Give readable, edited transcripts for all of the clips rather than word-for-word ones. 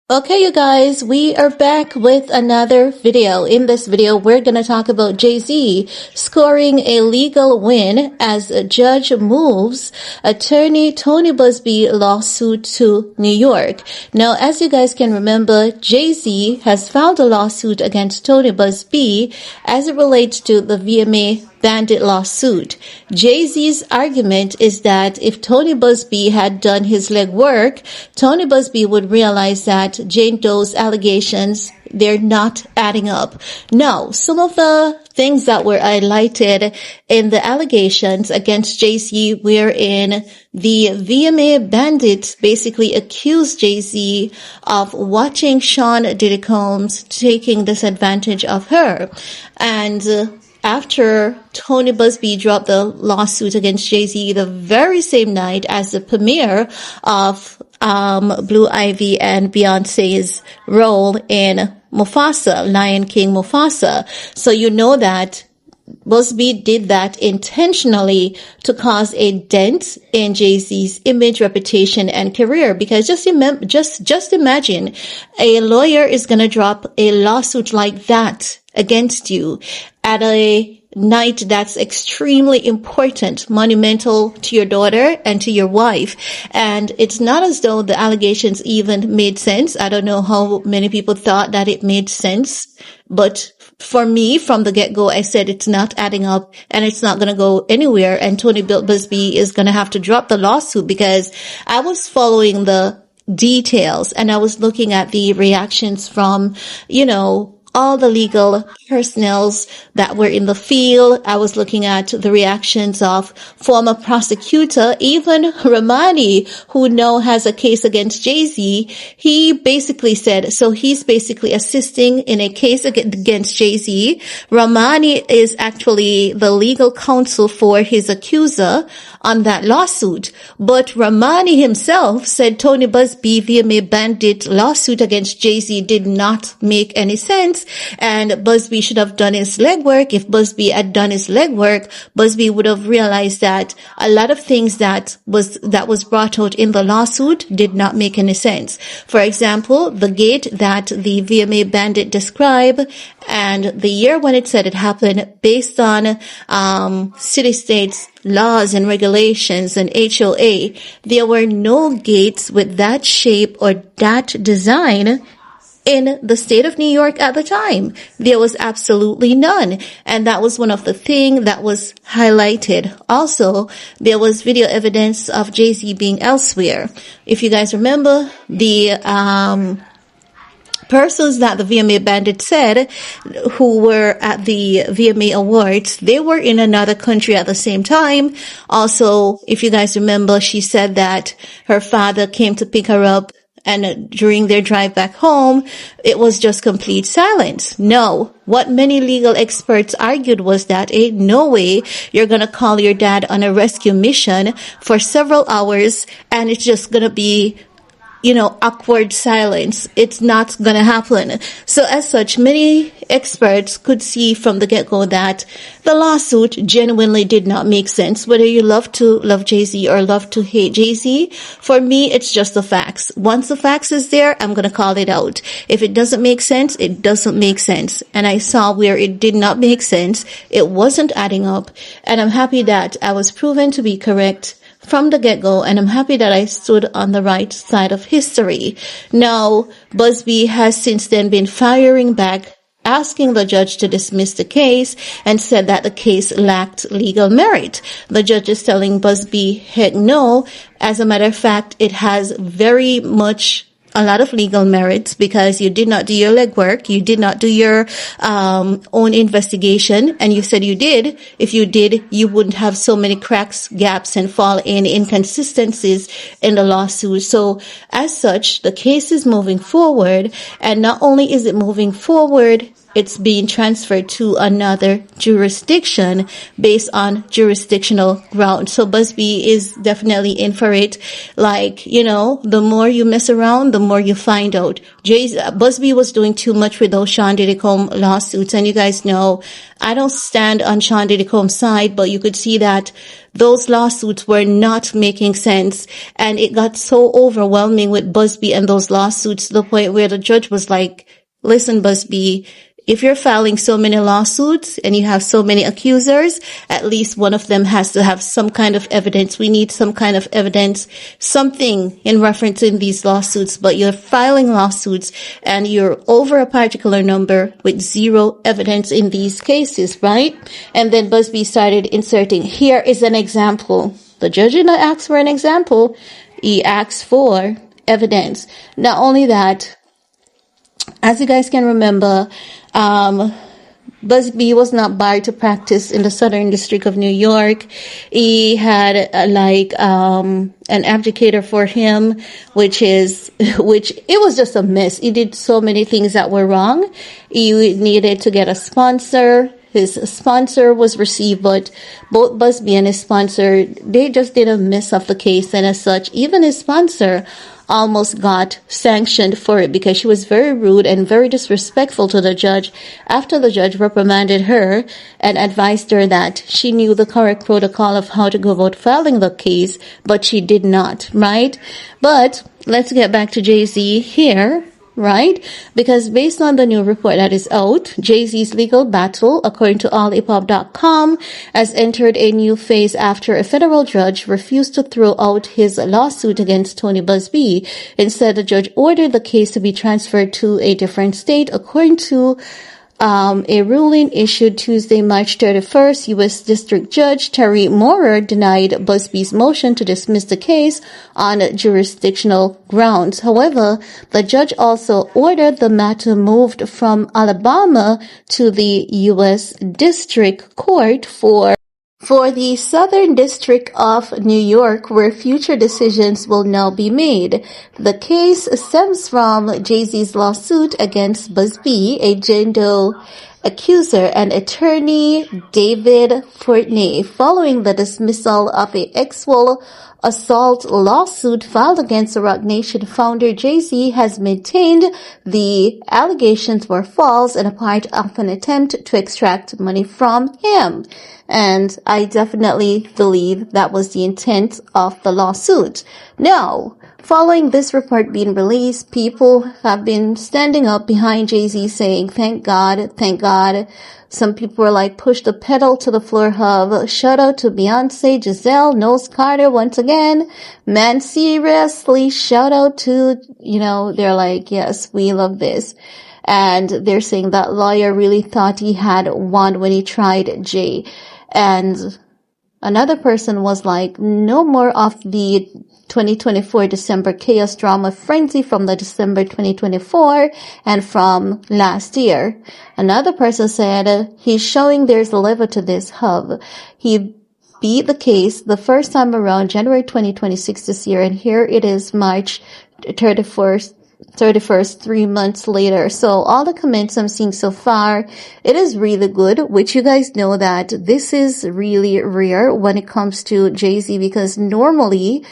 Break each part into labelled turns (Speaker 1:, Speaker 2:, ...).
Speaker 1: Okay, you guys, we are back with another video. In this video, we're going to talk about JayZ scoring a legal win as a judge moves attorney Tony Buzbee lawsuit to New York. Now, as you guys can remember, JayZ has filed a lawsuit against Tony Buzbee as it relates to the VMA Bandit lawsuit. JayZ's argument is that if Tony Buzbee had done his legwork, Tony Buzbee would realize that Jane Doe's allegations, they're not adding up. Now, some of the things that were highlighted in the allegations against JayZ wherein the VMA Bandit basically accused JayZ of watching Sean Diddy Combs taking disadvantage of her. And after Tony Buzbee dropped the lawsuit against JayZ the very same night as the premiere of Blue Ivy and Beyonce's role in Mufasa, Lion King Mufasa. So you know that Buzbee did that intentionally to cause a dent in JayZ's image, reputation, and career. Because just imagine a lawyer is going to drop a lawsuit like that against you at a night that's extremely important, monumental to your daughter and to your wife. And it's not as though the allegations even made sense. I don't know how many people thought that it made sense, but for me, from the get-go, I said it's not adding up and it's not going to go anywhere. And Tony Buzbee is going to have to drop the lawsuit, because I was following the details and I was looking at the reactions from, all the legal personnels that were in the field. I was looking at the reactions of former prosecutor, even Ramani, who now has a case against JayZ. He basically said, so he's basically assisting in a case against JayZ. Ramani is actually the legal counsel for his accuser on that lawsuit. But Ramani himself said Tony Buzbee VMA Bandit lawsuit against JayZ did not make any sense, and Buzbee should have done his legwork. If Buzbee had done his legwork, Buzbee would have realized that a lot of things that was brought out in the lawsuit did not make any sense. For example, the gate that the VMA Bandit described and the year when it said it happened based on city states laws and regulations and HOA, there were no gates with that shape or that design in the state of New York at the time. There was absolutely none. And that was one of the things that was highlighted. Also, there was video evidence of JayZ being elsewhere. If you guys remember, the persons that the VMA Bandit said who were at the VMA Awards, they were in another country at the same time. Also, if you guys remember, she said that her father came to pick her up, and during their drive back home, it was just complete silence. No. What many legal experts argued was that ain't no way you're going to call your dad on a rescue mission for several hours and it's just going to be awkward silence. It's not gonna happen. So as such, many experts could see from the get-go that the lawsuit genuinely did not make sense. Whether you love to love JayZ or love to hate JayZ, for me, it's just the facts. Once the facts is there, I'm gonna call it out. If it doesn't make sense, it doesn't make sense. And I saw where it did not make sense. It wasn't adding up. And I'm happy that I was proven to be correct from the get-go, and I'm happy that I stood on the right side of history. Now, Buzbee has since then been firing back, asking the judge to dismiss the case, and said that the case lacked legal merit. The judge is telling Buzbee, heck no. As a matter of fact, it has very much a lot of legal merits, because you did not do your legwork, you did not do your own investigation, and you said you did. If you did, you wouldn't have so many cracks, gaps, and fall in inconsistencies in the lawsuit. So as such, the case is moving forward, and not only is it moving forward, it's being transferred to another jurisdiction based on jurisdictional grounds. So Buzbee is definitely in for it. Like, the more you mess around, the more you find out. Buzbee was doing too much with those Sean Diddy Combs lawsuits. And you guys know, I don't stand on Sean Diddy Combs' side, but you could see that those lawsuits were not making sense. And it got so overwhelming with Buzbee and those lawsuits to the point where the judge was like, listen, Buzbee, if you're filing so many lawsuits and you have so many accusers, at least one of them has to have some kind of evidence. We need some kind of evidence, something in reference in these lawsuits, but you're filing lawsuits and you're over a particular number with zero evidence in these cases, right? And then Buzbee started inserting, here is an example. The judge did not ask for an example. He asked for evidence. Not only that, as you guys can remember, Buzbee was not barred to practice in the Southern District of New York. He had an adjudicator for him, which it was just a mess. He did so many things that were wrong. He needed to get a sponsor. His sponsor was received, but both Buzbee and his sponsor, they just did a mess of the case. And as such, even his sponsor almost got sanctioned for it because she was very rude and very disrespectful to the judge after the judge reprimanded her and advised her that she knew the correct protocol of how to go about filing the case, but she did not, right? But let's get back to JayZ here. Right? Because based on the new report that is out, JayZ's legal battle, according to allhiphop.com, has entered a new phase after a federal judge refused to throw out his lawsuit against Tony Buzbee. Instead, the judge ordered the case to be transferred to a different state, according to a ruling issued Tuesday, March 31st. U.S. District Judge Terry Moorer denied Buzbee's motion to dismiss the case on jurisdictional grounds. However, the judge also ordered the matter moved from Alabama to the U.S. District Court for the Southern District of New York, where future decisions will now be made. The case stems from JayZ's lawsuit against Buzbee, a Jane Doe accuser, and attorney David Fortney, following the dismissal of a sexual assault lawsuit filed against the Roc Nation founder. JayZ has maintained the allegations were false and a part of an attempt to extract money from him. And I definitely believe that was the intent of the lawsuit. Now, following this report being released, people have been standing up behind JayZ saying, thank God, thank God. Some people were like, push the pedal to the floor hub. Shout out to Beyonce, Giselle, Knowles Carter once again. Man, seriously, shout out to, they're like, yes, we love this. And they're saying that lawyer really thought he had won when he tried Jay. And another person was like, no more of the 2024 December chaos drama frenzy from the December 2024 and from last year. Another person said, he's showing there's a level to this hub. He beat the case the first time around January 2026 this year, and here it is March 31st, 3 months later. So all the comments I'm seeing so far, it is really good, which you guys know that this is really rare when it comes to JayZ, because normally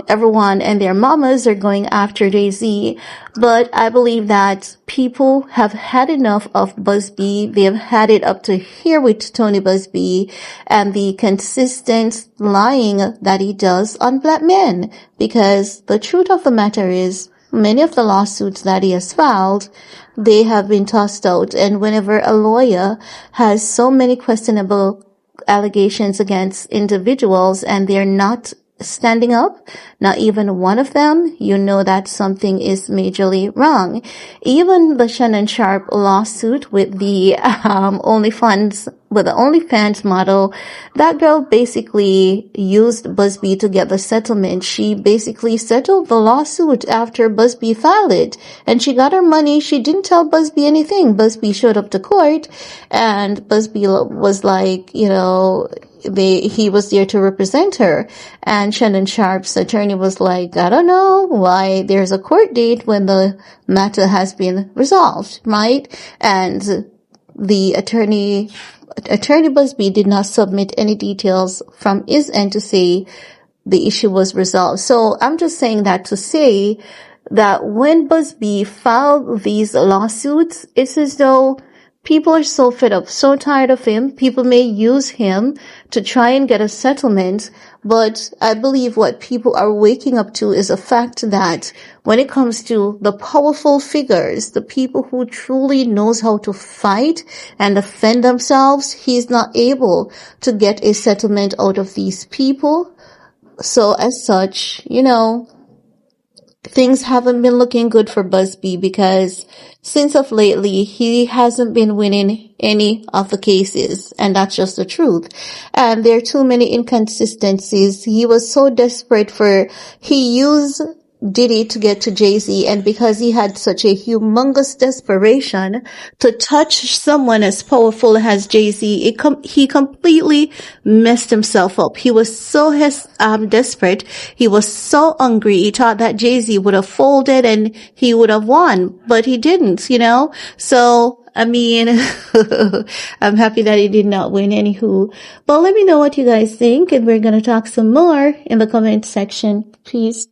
Speaker 1: everyone and their mamas are going after JayZ, but I believe that people have had enough of Buzbee. They have had it up to here with Tony Buzbee and the consistent lying that he does on black men, because the truth of the matter is many of the lawsuits that he has filed, they have been tossed out. And whenever a lawyer has so many questionable allegations against individuals and they're not standing up, not even one of them, you know that something is majorly wrong. Even the Shannon Sharp lawsuit with the OnlyFans model, that girl basically used Buzbee to get the settlement. She basically settled the lawsuit after Buzbee filed it, and she got her money. She didn't tell Buzbee anything. Buzbee showed up to court, and Buzbee was like, he was there to represent her. And Shannon Sharp's attorney was like, I don't know why there's a court date when the matter has been resolved, right? And the Tony Buzbee did not submit any details from his end to say the issue was resolved. So I'm just saying that to say that when Buzbee filed these lawsuits, it's as though people are so fed up, so tired of him. People may use him to try and get a settlement, but I believe what people are waking up to is the fact that when it comes to the powerful figures, the people who truly knows how to fight and defend themselves, he's not able to get a settlement out of these people. So as such, things haven't been looking good for Buzbee because since of lately, he hasn't been winning any of the cases. And that's just the truth. And there are too many inconsistencies. He was so desperate he used Diddy to get to JayZ, and because he had such a humongous desperation to touch someone as powerful as JayZ, he completely messed himself up. He was so desperate. He was so hungry. He thought that JayZ would have folded and he would have won, but he didn't, So, I mean, I'm happy that he did not win anywho. But let me know what you guys think, and we're going to talk some more in the comment section. Peace.